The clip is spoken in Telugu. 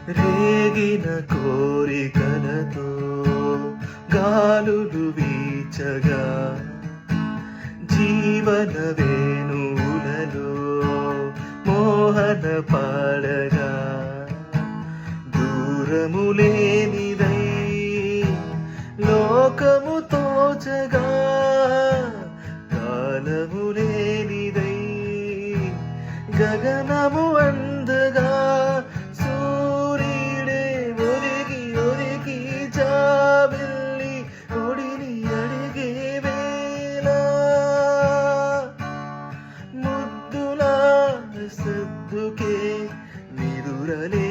రేగిన కోరికలతో గాలులు వీచగా జీవన వేణువులలో మోహన పాడగా దూరము లేనిదై లోకము తోచగా కాలము లేనిదై గగనము అందగా సూర్యుడే ఒరిగి ఒరిగి జాబిల్లి ఒడిని అడిగే వేళ ముద్దులా సద్దుకే నిదురలే